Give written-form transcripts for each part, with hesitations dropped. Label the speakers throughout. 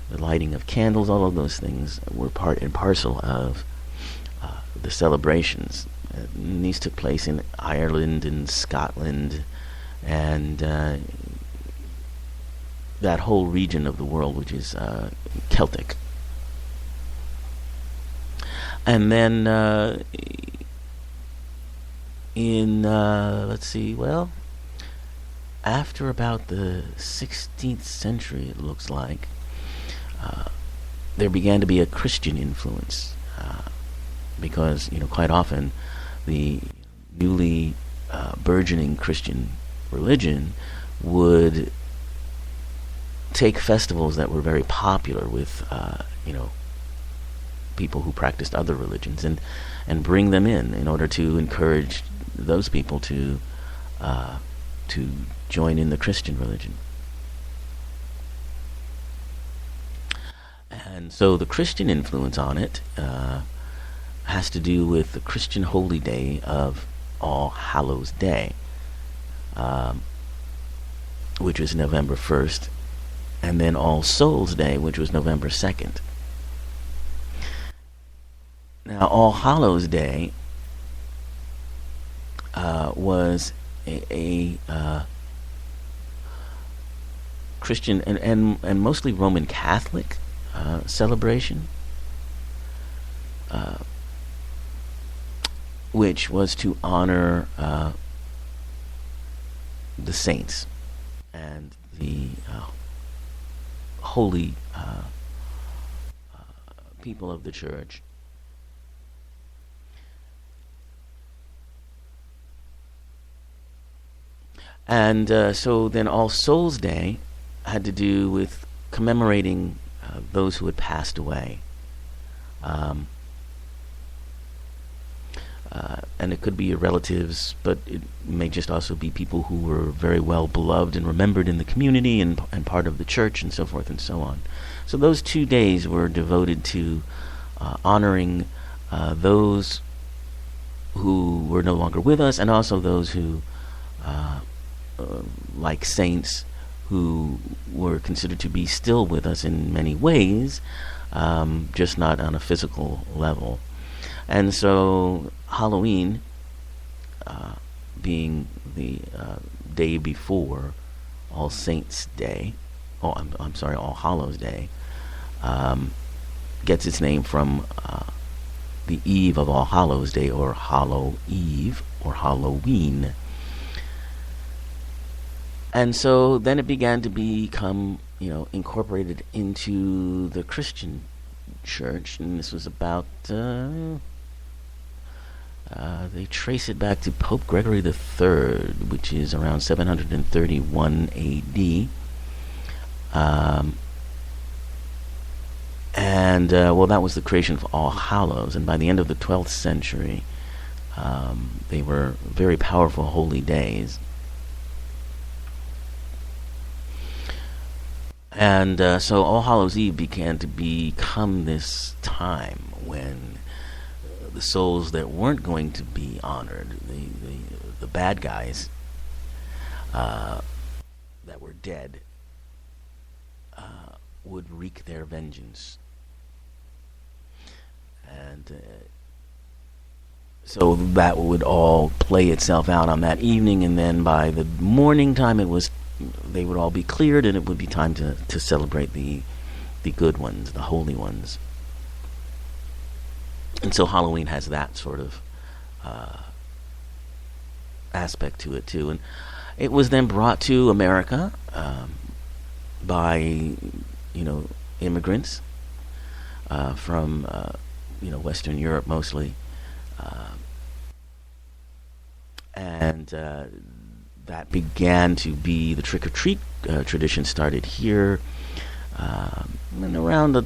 Speaker 1: the lighting of candles, all of those things were part and parcel of the celebrations. And these took place in Ireland and Scotland and that whole region of the world, which is Celtic. And then let's see, well, after about the 16th century, it looks like, there began to be a Christian influence, because, quite often the newly burgeoning Christian religion would take festivals that were very popular with, people who practiced other religions and bring them in order to encourage those people to join in the Christian religion. And so the Christian influence on it has to do with the Christian holy day of All Hallows Day, which was November 1st, and then All Souls Day, which was November 2nd. Now, All Hallows Day was a Christian and mostly Roman Catholic celebration, which was to honor the saints and the holy people of the church. And so then All Souls Day had to do with commemorating those who had passed away. And it could be your relatives, but it may just also be people who were very well beloved and remembered in the community and part of the church and so forth and so on. So those 2 days were devoted to honoring those who were no longer with us, and also those who like saints who were considered to be still with us in many ways, just not on a physical level. And so Halloween, being the day before All Saints Day, All Hallows Day, gets its name from the eve of All Hallows Day, or Hallow Eve, or Halloween. And so then it began to become, incorporated into the Christian church, and this was about, they trace it back to Pope Gregory III, which is around 731 AD. That was the creation of All Hallows, and by the end of the 12th century, they were very powerful holy days. And so All Hallows Eve began to become this time when the souls that weren't going to be honored, the bad guys that were dead, would wreak their vengeance. And so that would all play itself out on that evening, and then by the morning time they would all be cleared, and it would be time to celebrate the good ones, the holy ones. And so Halloween has that sort of aspect to it too. And it was then brought to America by immigrants from Western Europe mostly, and that began to be the trick-or-treat tradition started here and around the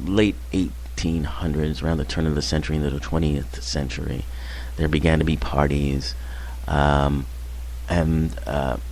Speaker 1: late 1800s, around the turn of the century into the 20th century. There began to be parties, and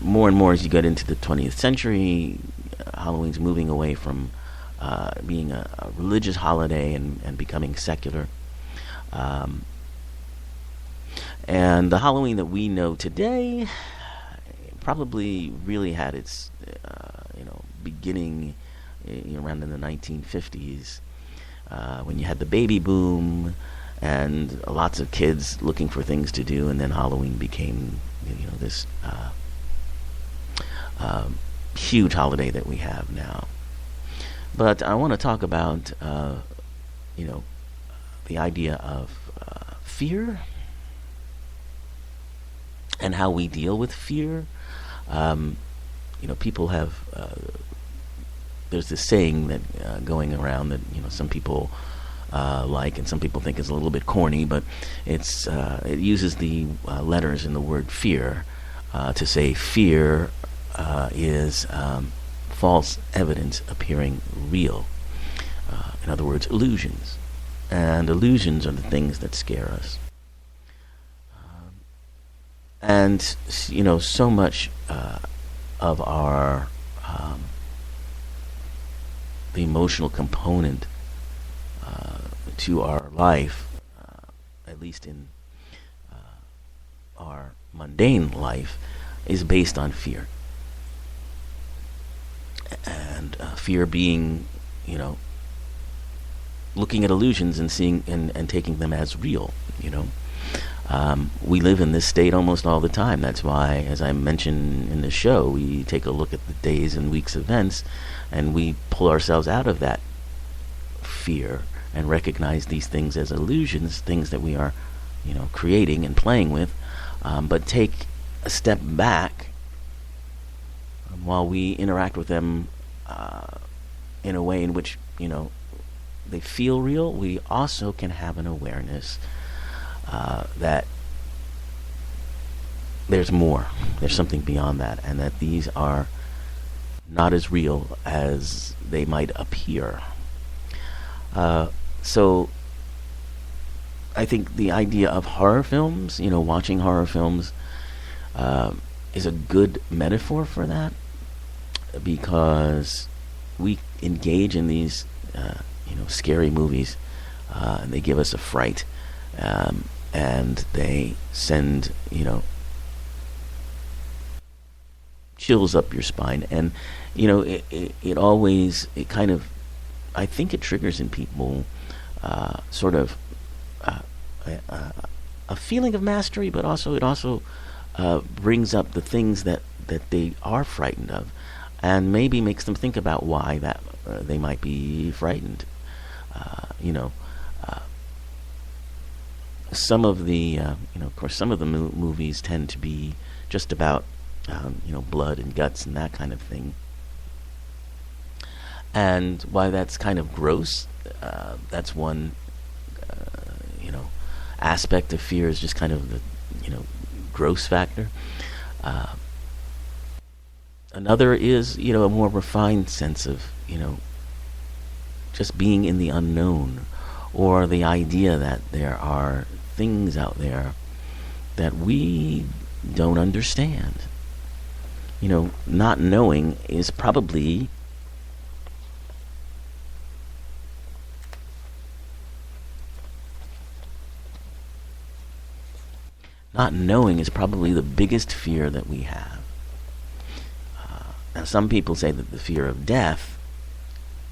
Speaker 1: more and more as you get into the 20th century, Halloween's moving away from being a religious holiday and becoming secular. And the Halloween that we know today probably really had its beginning around in the 1950s, when you had the baby boom and lots of kids looking for things to do, and then Halloween became, this huge holiday that we have now. But I want to talk about, the idea of fear and how we deal with fear. People have. There's this saying that going around that some people like, and some people think is a little bit corny, but it uses the letters in the word fear to say fear is false evidence appearing real. In other words, illusions. And illusions are the things that scare us. And, so much of our the emotional component to our life, at least in our mundane life, is based on fear. And fear being, looking at illusions and seeing and taking them as real. We live in this state almost all the time. That's why, as I mentioned in the show, we take a look at the days and weeks events, and we pull ourselves out of that fear and recognize these things as illusions, things that we are, creating and playing with, but take a step back while we interact with them in a way in which, they feel real. We also can have an awareness that there's more. There's something beyond that, and that these are not as real as they might appear. So I think the idea of horror films, watching horror films, is a good metaphor for that, because we engage in these, scary movies, and they give us a fright, and they send, chills up your spine, and it always, it kind of, I think it triggers in people sort of a feeling of mastery, but also it also brings up the things that they are frightened of, and maybe makes them think about why that they might be frightened. Some of the, of course, some of the movies tend to be just about, blood and guts and that kind of thing. And why that's kind of gross, that's one, aspect of fear, is just kind of the, gross factor. Another is, a more refined sense of, just being in the unknown, or the idea that there are things out there that we don't understand. Not knowing is probably the biggest fear that we have. Now, some people say that the fear of death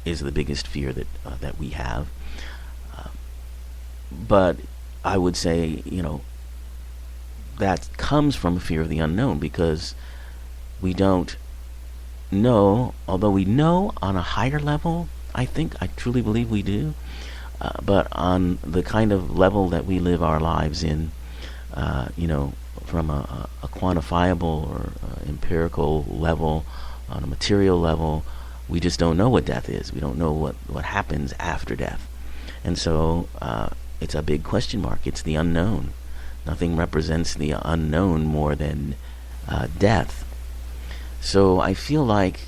Speaker 1: is the biggest fear that we have. But I would say, that comes from a fear of the unknown, because we don't know, although we know on a higher level, I truly believe we do, but on the kind of level that we live our lives in, from a quantifiable or empirical level, on a material level, we just don't know what death is. We don't know what happens after death. And so it's a big question mark. It's the unknown. Nothing represents the unknown more than death. So I feel like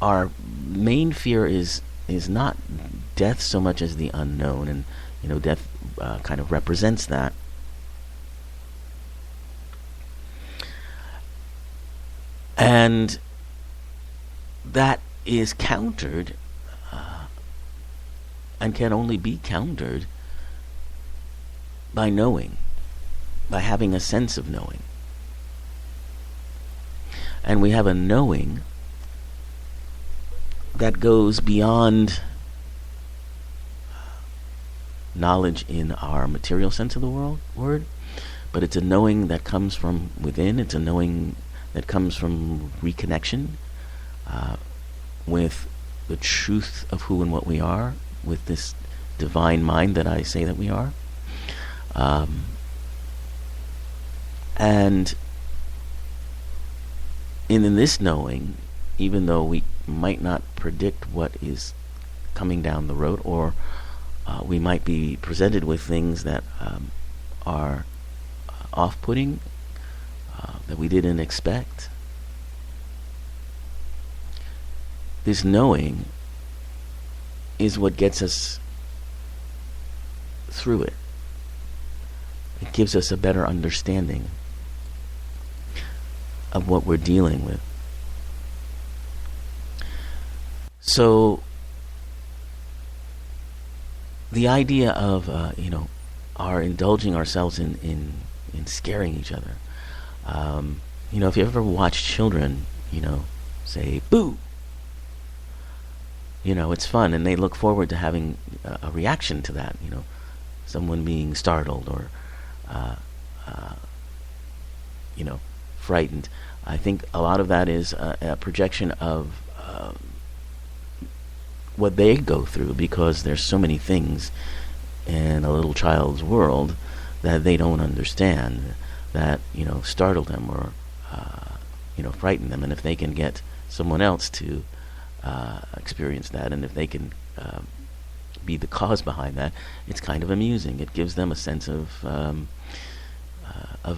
Speaker 1: our main fear is not death so much as the unknown, and death kind of represents that. And that is countered, and can only be countered by knowing, by having a sense of knowing. And we have a knowing that goes beyond knowledge in our material sense of the word, but it's a knowing that comes from within. It's a knowing that comes from reconnection with the truth of who and what we are, with this divine mind that I say that we are. And in this knowing, even though we might not predict what is coming down the road, or we might be presented with things that are off-putting, that we didn't expect, this knowing is what gets us through it. It gives us a better understanding of what we're dealing with. So the idea of our indulging ourselves in scaring each other. If you ever watch children, say boo, it's fun, and they look forward to having a reaction to that. Someone being startled or frightened. I think a lot of that is a projection of what they go through, because there's so many things in a little child's world that they don't understand, that startle them or frighten them. And if they can get someone else to experience that, and if they can be the cause behind that, it's kind of amusing. It gives them a sense of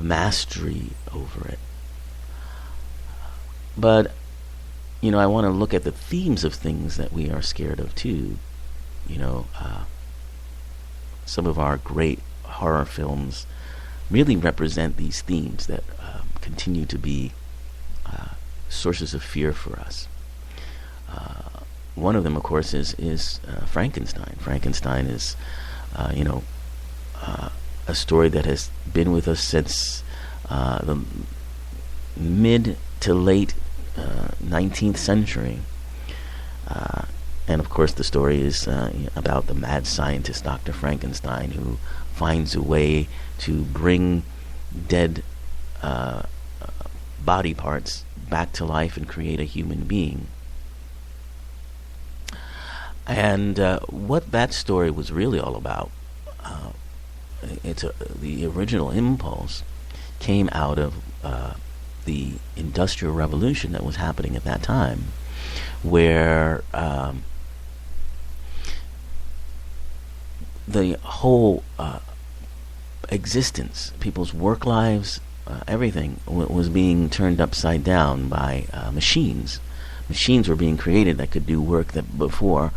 Speaker 1: mastery over it. But I want to look at the themes of things that we are scared of too. Some of our great horror films really represent these themes that continue to be sources of fear for us. One of them, of course, is Frankenstein. Frankenstein is, a story that has been with us since the mid to late 19th century. And of course the story is about the mad scientist Dr. Frankenstein, who finds a way to bring dead body parts back to life and create a human being. And what that story was really all about, the original impulse came out of the Industrial Revolution that was happening at that time, where the whole existence, people's work lives, everything was being turned upside down by machines. Machines were being created that could do work that before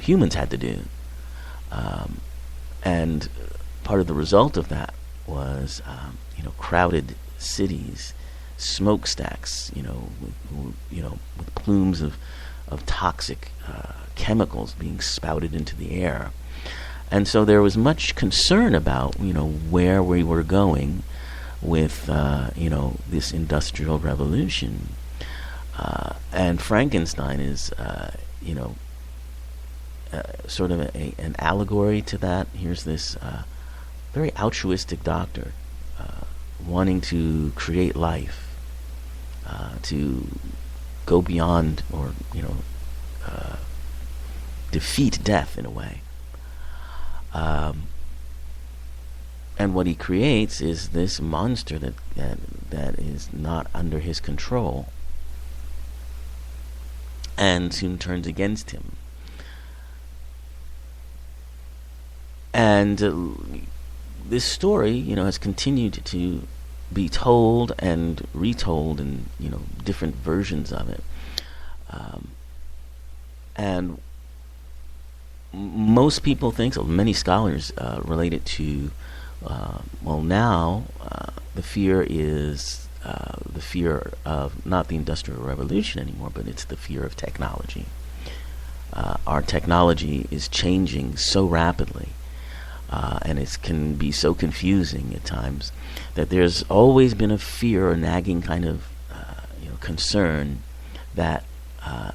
Speaker 1: humans had to do. And part of the result of that was crowded cities, smokestacks, with plumes of toxic chemicals being spouted into the air. And so there was much concern about where we were going with this industrial revolution. And Frankenstein is sort of an allegory to that. Here's this very altruistic doctor wanting to create life, to go beyond, or defeat death in a way. And what he creates is this monster that is not under his control, and soon turns against him. And this story, has continued to be told and retold in, different versions of it. And most people think, so many scholars relate it to, now the fear is the fear of not the Industrial Revolution anymore, but it's the fear of technology. Our technology is changing so rapidly. And it can be so confusing at times that there's always been a fear or nagging kind of concern that Uh,